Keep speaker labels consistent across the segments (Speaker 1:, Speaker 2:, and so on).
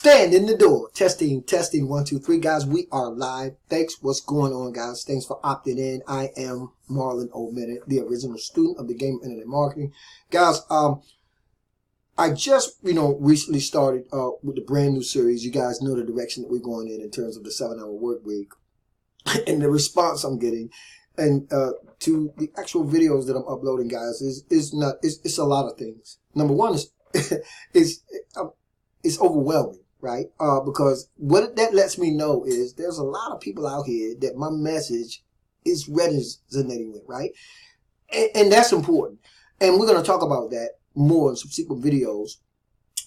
Speaker 1: Stand in the door. Testing, testing, 1, 2, 3, guys. We are live. Thanks. What's going on, guys? Thanks for opting in. I am Marlon O Bennett, the original student of the game of internet marketing. Guys, I just, recently started with the brand new series. You guys know the direction that we're going in terms of the 7-hour work week and the response I'm getting. And to the actual videos that I'm uploading, guys, it's a lot of things. Number one is it's overwhelming, right? Because what that lets me know is there's a lot of people out here that my message is resonating with, right? And that's important. And we're going to talk about that more in subsequent videos.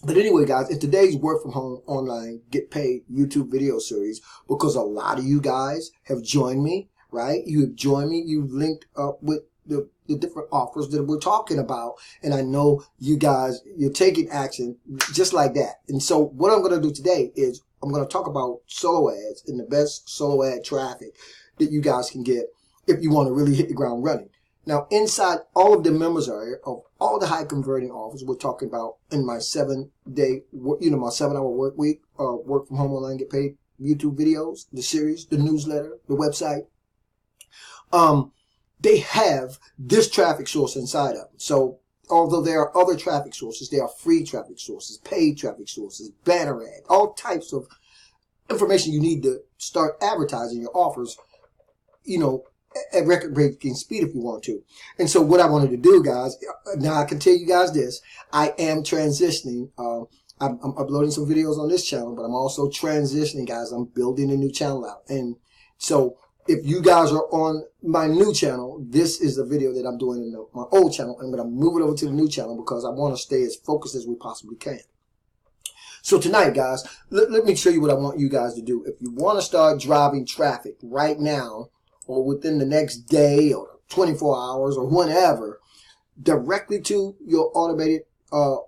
Speaker 1: But anyway, guys, in today's work from home online get paid YouTube video series, because a lot of you guys have joined me, right? You have joined me. You've linked up with the different offers that we're talking about. And I know you guys, you're taking action just like that. And so what I'm going to do today is I'm going to talk about solo ads and the best solo ad traffic that you guys can get if you want to really hit the ground running. Now, inside all of the members area of all the high converting offers we're talking about in my 7-day, my 7-hour work week, work from home online get paid YouTube videos, the series, the newsletter, the website, they have this traffic source inside of them. So although there are other traffic sources, there are free traffic sources, paid traffic sources, banner ad, all types of information you need to start advertising your offers, at record-breaking speed if you want to. And so what I wanted to do, guys, now I can tell you guys this, I am transitioning. I'm uploading some videos on this channel, but I'm also transitioning, guys. I'm building a new channel out. And so if you guys are on my new channel, this is a video that I'm doing in my old channel. I'm going to move it over to the new channel because I want to stay as focused as we possibly can. So tonight, guys, let me show you what I want you guys to do. If you want to start driving traffic right now or within the next day or 24 hours or whenever, directly to your automated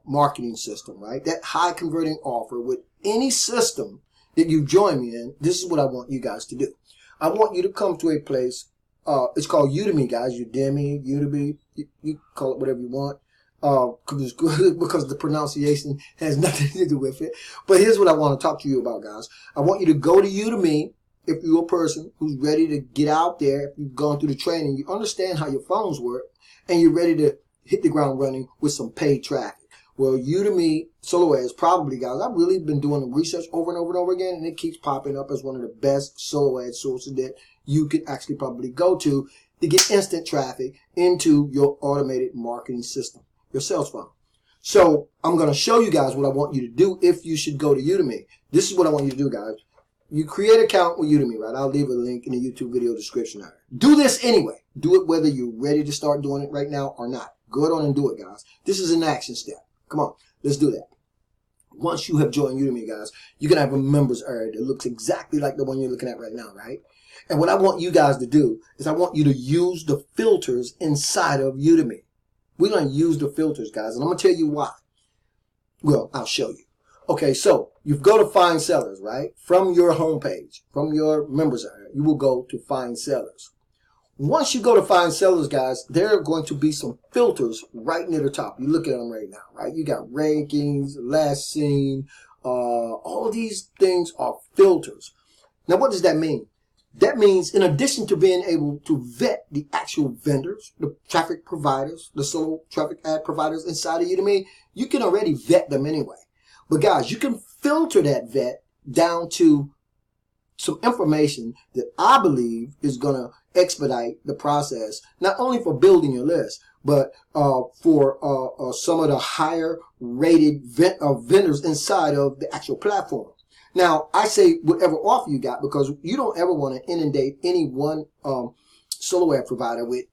Speaker 1: marketing system, right? That high converting offer with any system that you join me in, this is what I want you guys to do. I want you to come to a place, it's called Udimi, guys. Udimi, you call it whatever you want, because the pronunciation has nothing to do with it. But here's what I want to talk to you about, guys. I want you to go to Udimi if you're a person who's ready to get out there, if you've gone through the training, you understand how your phones work, and you're ready to hit the ground running with some paid traffic. Well, Udimi Solo Ads, probably, guys, I've really been doing the research over and over and over again, and it keeps popping up as one of the best solo ad sources that you could actually probably go to get instant traffic into your automated marketing system, your sales funnel. So I'm going to show you guys what I want you to do if you should go to Udimi. This is what I want you to do, guys. You create an account with Udimi, right? I'll leave a link in the YouTube video description area. Do this anyway. Do it whether you're ready to start doing it right now or not. Go on and do it, guys. This is an action step. Come on, let's do that. Once you have joined Udimi, guys, you're going to have a members area that looks exactly like the one you're looking at right now, right? And what I want you guys to do is I want you to use the filters inside of Udimi. We're going to use the filters, guys, and I'm going to tell you why. Well, I'll show you. Okay, so you go to Find Sellers, right? From your homepage, from your members area, you will go to Find Sellers. Once you go to Find Sellers, guys, there are going to be some filters right near the top. You look at them right now, right? You got rankings, last seen, all these things are filters. Now, what does that mean? That means in addition to being able to vet the actual vendors, the traffic providers, the solo traffic ad providers inside of Udimi, you can already vet them anyway. But guys, you can filter that vet down to some information that I believe is going to expedite the process, not only for building your list, but for some of the higher rated vendors inside of the actual platform. Now, I say whatever offer you got, because you don't ever want to inundate any one solo ad provider with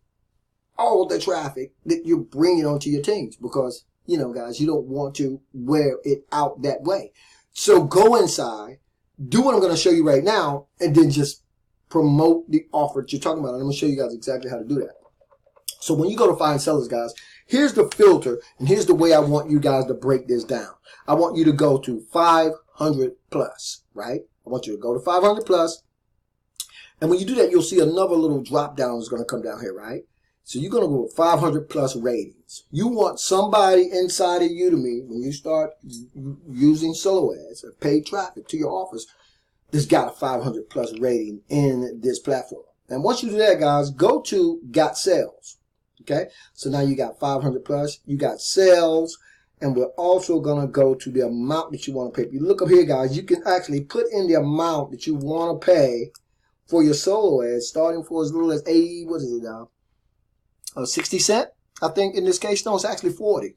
Speaker 1: all the traffic that you're bringing onto your teams, because, guys, you don't want to wear it out that way. So go inside, do what I'm going to show you right now, and then just promote the offer that you're talking about. And I'm going to show you guys exactly how to do that. So when you go to Find Sellers, guys, here's the filter, and here's the way I want you guys to break this down. I want you to go to 500 plus, right? I want you to go to 500 plus. And when you do that, you'll see another little drop down is going to come down here, right? So you're going to go with 500 plus ratings. You want somebody inside of Udimi, when you start using solo ads or paid traffic to your offers, that's got a 500 plus rating in this platform. And once you do that, guys, go to Got Sales. Okay, so now you got 500 plus, you got sales, and we're also going to go to the amount that you want to pay. If you look up here, guys, you can actually put in the amount that you want to pay for your solo ads, starting for as little as 80, what is it now? 60 cent, I think in this case. No, it's actually 40.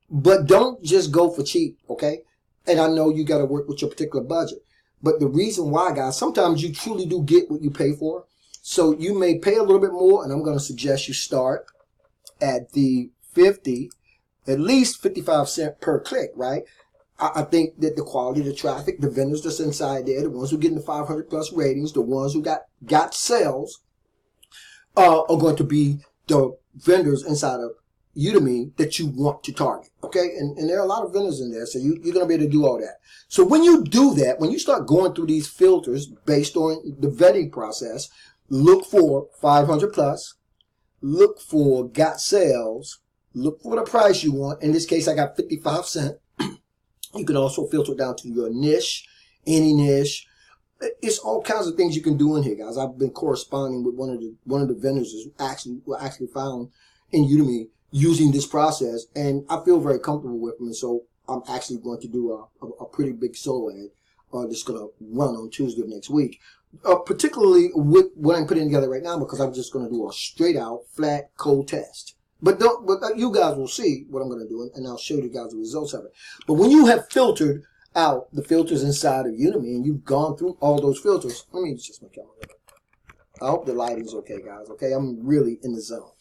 Speaker 1: But don't just go for cheap, okay? And I know you got to work with your particular budget. But the reason why, guys, sometimes you truly do get what you pay for. So you may pay a little bit more, and I'm going to suggest you start at the 50, at least 55 cents per click, right? I think that the quality of the traffic, the vendors that's inside there, the ones who get the 500 plus ratings, the ones who got sales, are going to be the vendors inside of Udimi that you want to target, okay? And there are a lot of vendors in there, so you're going to be able to do all that. So when you do that, when you start going through these filters based on the vetting process, look for 500 plus, look for got sales, look for the price you want. In this case, I got 55 cents. You can also filter down to your niche, any niche. It's all kinds of things you can do in here, guys. I've been corresponding with one of the vendors who actually found in Udimi using this process, and I feel very comfortable with them. And so I'm actually going to do a pretty big solo ad that's going to run on Tuesday of next week. Particularly with what I'm putting together right now, because I'm just going to do a straight out flat cold test. But you guys will see what I'm going to do, and I'll show you guys the results of it. But when you have filtered out the filters inside of Udimi, and you've gone through all those filters, let me just my camera. I hope the lighting's okay, guys. Okay, I'm really in the zone.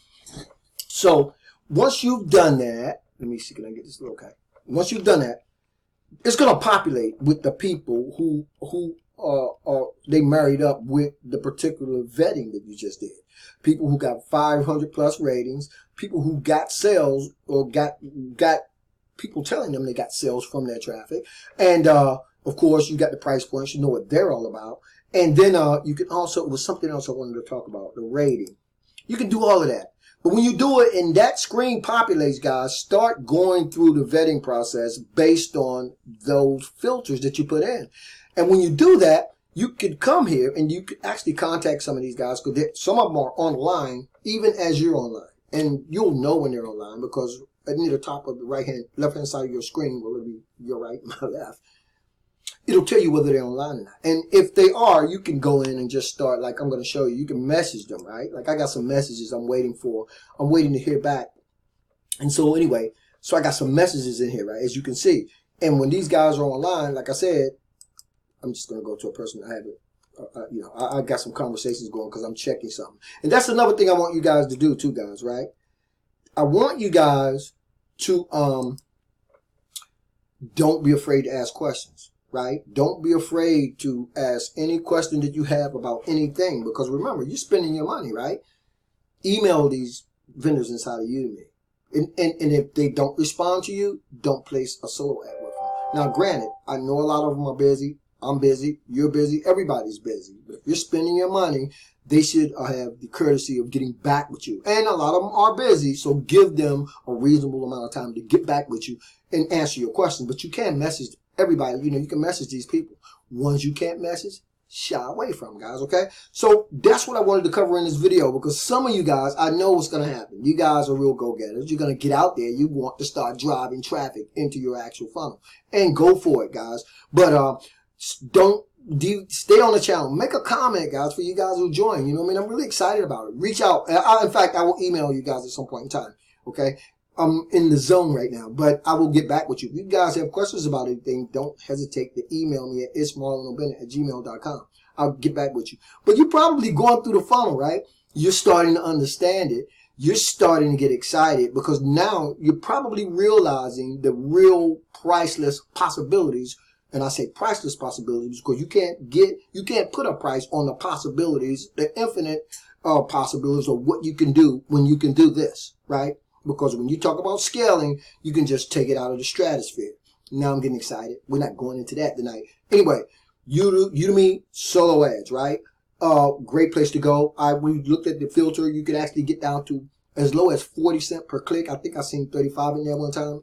Speaker 1: So once you've done that, let me see, can I get this? Okay. Once you've done that, it's going to populate with the people who they married up with the particular vetting that you just did. People who got 500 plus ratings, people who got sales or got people telling them they got sales from their traffic. And of course, you got the price points, you know what they're all about. And then you can also, it was something else I wanted to talk about, the rating. You can do all of that. But when you do it and that screen populates, guys, start going through the vetting process based on those filters that you put in. And when you do that, you could come here and you could actually contact some of these guys, because some of them are online even as you're online. And you'll know when they're online, because near the top of the left-hand side of your screen, will it be your right, my left, it'll tell you whether they're online or not. And if they are, you can go in and just start, like I'm going to show you. You can message them, right? Like I got some messages I'm waiting for. I'm waiting to hear back. And so anyway, so I got some messages in here, right, as you can see. And when these guys are online, like I said, I'm just going to go to a person I haven't, I got some conversations going because I'm checking something. And that's another thing I want you guys to do too, guys, right? I want you guys to, don't be afraid to ask questions, right? Don't be afraid to ask any question that you have about anything, because remember, you're spending your money, right? Email these vendors inside of Udimi. And if they don't respond to you, don't place a solo ad with them. Now, granted, I know a lot of them are busy. I'm busy. You're busy. Everybody's busy. But if you're spending your money, they should have the courtesy of getting back with you. And a lot of them are busy, so give them a reasonable amount of time to get back with you and answer your questions. But you can't message everybody. You can message these people. Ones you can't message, shy away from, guys, okay? So that's what I wanted to cover in this video, because some of you guys, I know what's going to happen. You guys are real go-getters. You're going to get out there. You want to start driving traffic into your actual funnel. And go for it, guys. But don't stay on the channel. Make a comment, guys, for you guys who join. You know what I mean? I'm really excited about it. Reach out. In fact, I will email you guys at some point in time, okay? I'm in the zone right now, but I will get back with you. If you guys have questions about anything, don't hesitate to email me at marlonobennett@gmail.com. I'll get back with you. But you're probably going through the funnel, right? You're starting to understand it. You're starting to get excited, because now you're probably realizing the real priceless possibilities. And I say priceless possibilities because you can't put a price on the possibilities, the infinite possibilities of what you can do when you can do this, right? Because when you talk about scaling, you can just take it out of the stratosphere. Now I'm getting excited. We're not going into that tonight. Anyway, Udimi Solo Ads, right? Great place to go. We looked at the filter. You could actually get down to as low as 40 cents per click. I think I seen 35 in there one time.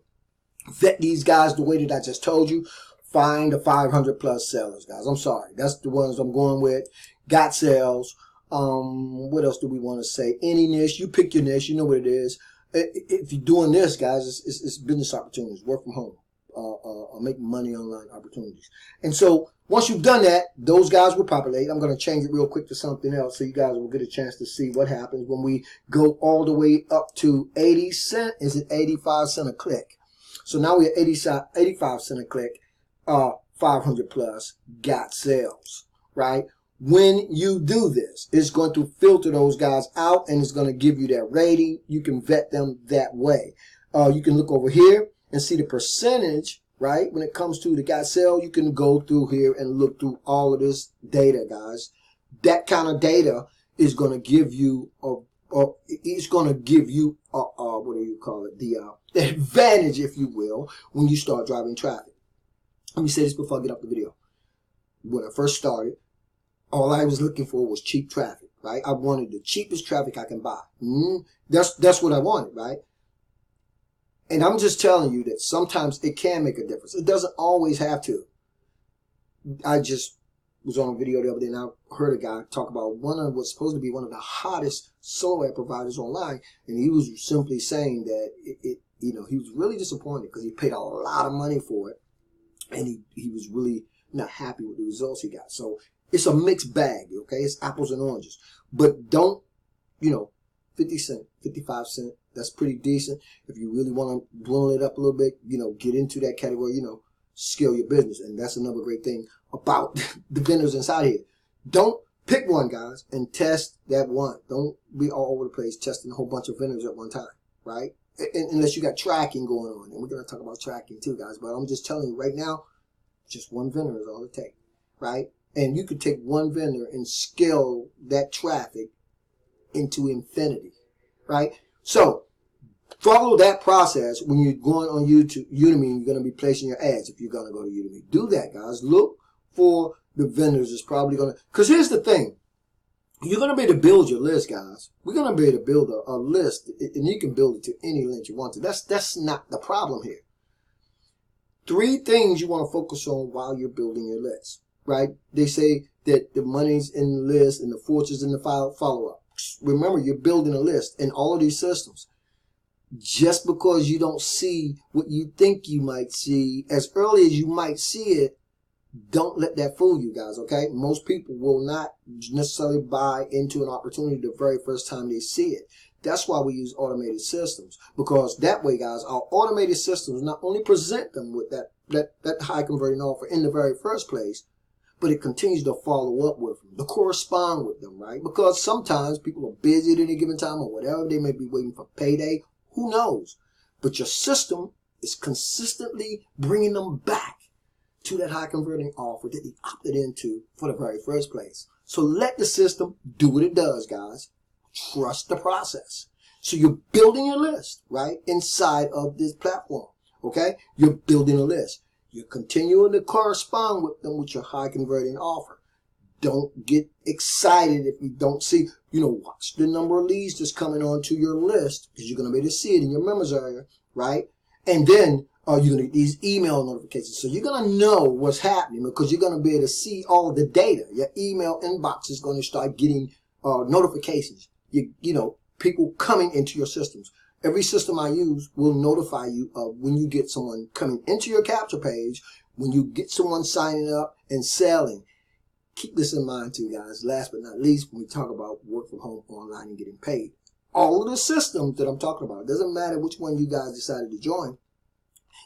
Speaker 1: Vet these guys the way that I just told you. Find the 500 plus sellers, guys. I'm sorry. That's the ones I'm going with. Got sales. What else do we want to say? Any niche. You pick your niche. You know what it is. If you're doing this, guys, it's business opportunities. Work from home. Make money online opportunities. And so once you've done that, those guys will populate. I'm going to change it real quick to something else so you guys will get a chance to see what happens when we go all the way up to 80 cents. Is it 85 cents a click? So now we're at 85 cents a click, 500 plus, got sales, right? When you do this, it's going to filter those guys out and it's going to give you that rating. You can vet them that way. You can look over here and see the percentage, right? When it comes to the got sale, you can go through here and look through all of this data, guys. That kind of data is going to give you what do you call it? The advantage, if you will, when you start driving traffic. Let me say this before I get up the video. When I first started, all I was looking for was cheap traffic, right? I wanted the cheapest traffic I can buy. That's what I wanted, right? And I'm just telling you that sometimes it can make a difference. It doesn't always have to. I just was on a video the other day and I heard a guy talk about what's supposed to be one of the hottest solo ad providers online. And he was simply saying that he was really disappointed because he paid a lot of money for it. And he was really not happy with the results he got. So it's a mixed bag, okay? It's apples and oranges. But don't, 50 cent, 55 cent, that's pretty decent. If you really want to dwindle it up a little bit, get into that category, scale your business. And that's another great thing about the vendors inside here. Don't pick one, guys, and test that one. Don't be all over the place testing a whole bunch of vendors at one time, right? Unless you got tracking going on. And we're going to talk about tracking too, guys. But I'm just telling you right now, just one vendor is all it takes, right? And you could take one vendor and scale that traffic into infinity, right? So follow that process when you're going on YouTube, Udemy, and you're going to be placing your ads if you're going to go to Udemy. Do that, guys. Look for the vendors that's probably going to, because here's the thing. You're going to be able to build your list, guys. We're going to be able to build a list, and you can build it to any length you want to. That's not the problem here. 3 things you want to focus on while you're building your list, right? They say that the money's in the list and the fortune's in the follow-up. Remember, you're building a list in all of these systems. Just because you don't see what you think you might see as early as you might see it, don't let that fool you, guys, okay? Most people will not necessarily buy into an opportunity the very first time they see it. That's why we use automated systems, because that way, guys, our automated systems not only present them with that high converting offer in the very first place, but it continues to follow up with them, to correspond with them, right? Because sometimes people are busy at any given time or whatever. They may be waiting for payday. Who knows? But your system is consistently bringing them back to that high converting offer that they opted into for the very first place. So let the system do what it does, guys. Trust the process. So you're building your list, right? Inside of this platform, okay? You're building a list. You're continuing to correspond with them with your high converting offer. Don't get excited if you don't see, watch the number of leads that's coming onto your list, because you're going to be able to see it in your members area, right? And then you're going to get these email notifications. So you're going to know what's happening, because you're going to be able to see all the data. Your email inbox is going to start getting notifications. People coming into your systems. Every system I use will notify you of when you get someone coming into your capture page, when you get someone signing up and selling. Keep this in mind too, guys. Last but not least, when we talk about work from home, online, and getting paid, all of the systems that I'm talking about, it doesn't matter which one you guys decided to join,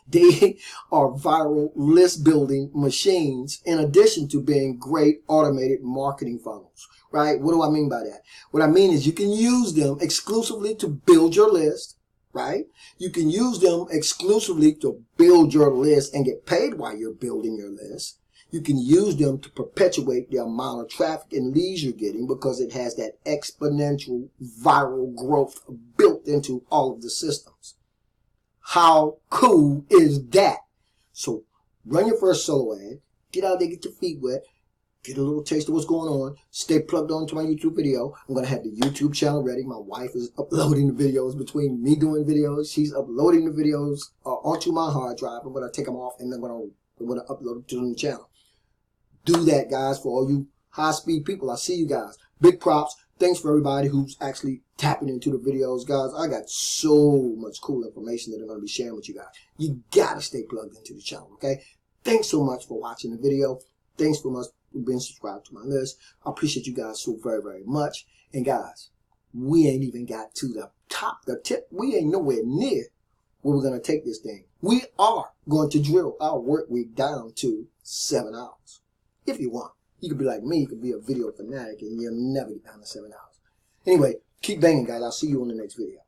Speaker 1: they are viral list building machines in addition to being great automated marketing funnels, right? What do I mean by that? What I mean is you can use them exclusively to build your list, right? You can use them exclusively to build your list and get paid while you're building your list. You can use them to perpetuate the amount of traffic and leads you're getting, because it has that exponential viral growth built into all of the systems. How cool is that? So run your first solo ad, get out there, get your feet wet, get a little taste of what's going on. Stay plugged on to my YouTube video. I'm going to have the YouTube channel ready. My wife is uploading the videos. Between me doing videos, she's uploading the videos onto my hard drive. I'm going to take them off and I'm going to upload them to the new channel. Do that, guys, for all you high-speed people. I see you guys. Big props. Thanks for everybody who's actually tapping into the videos, guys. I got so much cool information that I'm going to be sharing with you guys. You got to stay plugged into the channel, okay? Thanks so much for watching the video. Thanks so much for being subscribed to my list. I appreciate you guys so very, very much. And guys, we ain't even got to the top, the tip. We ain't nowhere near where we're going to take this thing. We are going to drill our work week down to 7 hours. If you want. You could be like me. You could be a video fanatic and you'll never get down to 7 hours. Anyway, keep banging, guys. I'll see you on the next video.